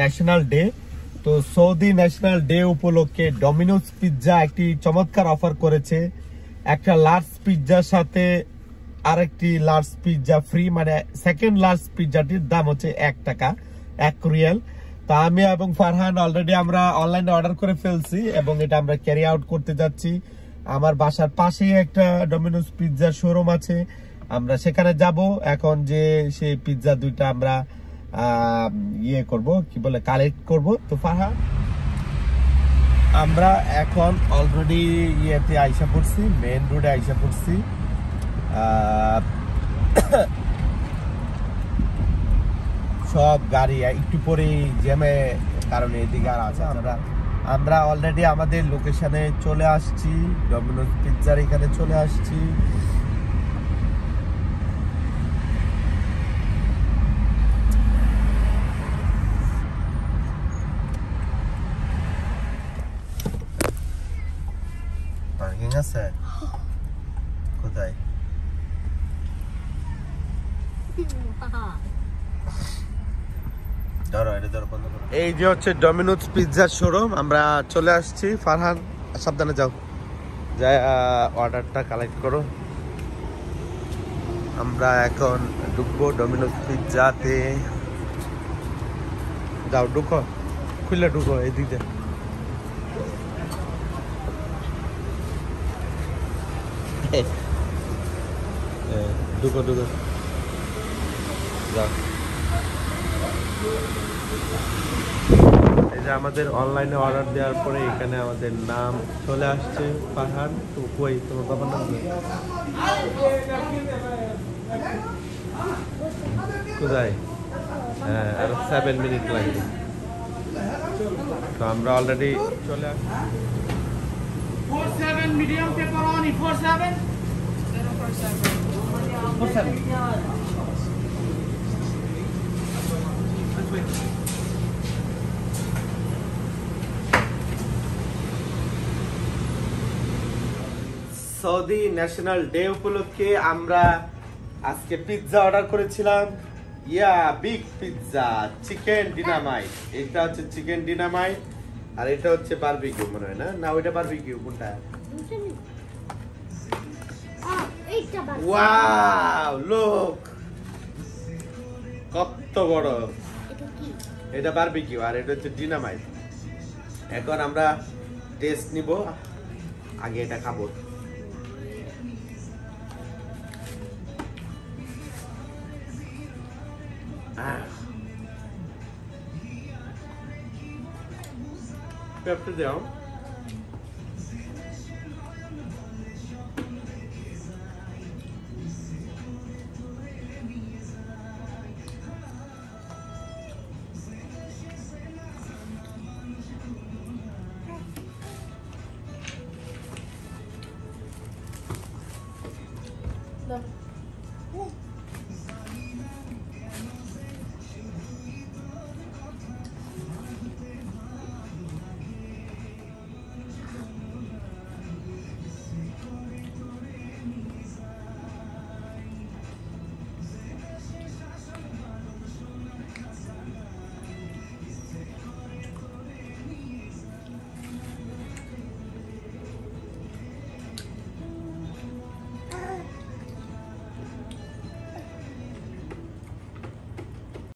National day. তো Saudi national day উপলক্ষে Domino's pizza একটি চমৎকার অফার করেছে। একটা লার্জ পিৎজার সাথে আরেকটি লার্জ পিৎজা ফ্রি, মানে সেকেন্ড লার্জ পিৎজাটির দাম হচ্ছে 1 টাকা 1 রিয়াল। তা আমি এবং ফারহান অলরেডি আমরা অনলাইনে অর্ডার করে ফেলছি এবং এটা আমরা ক্যারি আউট করতে যাচ্ছি। আমার বাসার পাশেই একটা ডমিনোজ পিৎজার শোরুম আছে, আমরা সেখানে যাব। এখন যে সেই পিৎজা দুইটা আমরা ইয়ে করব, কি বলে, কালেক্ট করব। তো ফারহান, আমরা এখন অলরেডি ইয়েতে আইসা পড়ছি, মেইন রোডে আইসা পড়ছি। সব গাড়ি একটু পরেই জ্যামে কারণে এদিকে আর আছে। আমরা অলরেডি আমাদের লোকেশনে চলে আসছি, ডমিনোজ পিৎজার এখানে চলে আসছি। পার্কিং আছে কোথায়? এই যে হচ্ছে ডমিনোজ পিৎজার শোরুম, আমরা চলে আসছি। ফারহান সাবধানে যাও, যাই অর্ডারটা কালেক্ট করো। আমরা এখন ঢুকবো ডমিনোজ পিৎজাতে। যাও ঢুকো, খুলে ঢুকো এদিকে। ঢুকো ঢুকো, যাও। এই যে আমাদের অনলাইনে অর্ডার দেওয়ার পরে এখানে আমাদের নাম চলে আসছে। ফারহান, তো কই তোমার বাবার নাম কোথায়? হ্যাঁ, আর 7 মিনিট লাগবে। তো আমরা অলরেডি চলে আসছি। 47 medium pepperoni 47 47 Saudi national day উপলক্ষে আমরা আজকে পিৎজা অর্ডার করেছিলাম। Big pizza, chicken dynamite. এটা হচ্ছে চিকেন ডিনামাইট আর এটা হচ্ছে বারবিকিউ মনে হয়। না ওইটা বারবিকিউ, কোনটা? ওয়াও, লোক কত বড়। এটা বারবিকিউ আর এটা হচ্ছে ডিনামাইট। এখন আমরা টেস্ট নিব, আগে এটা খাবো। পেঁপে দাও।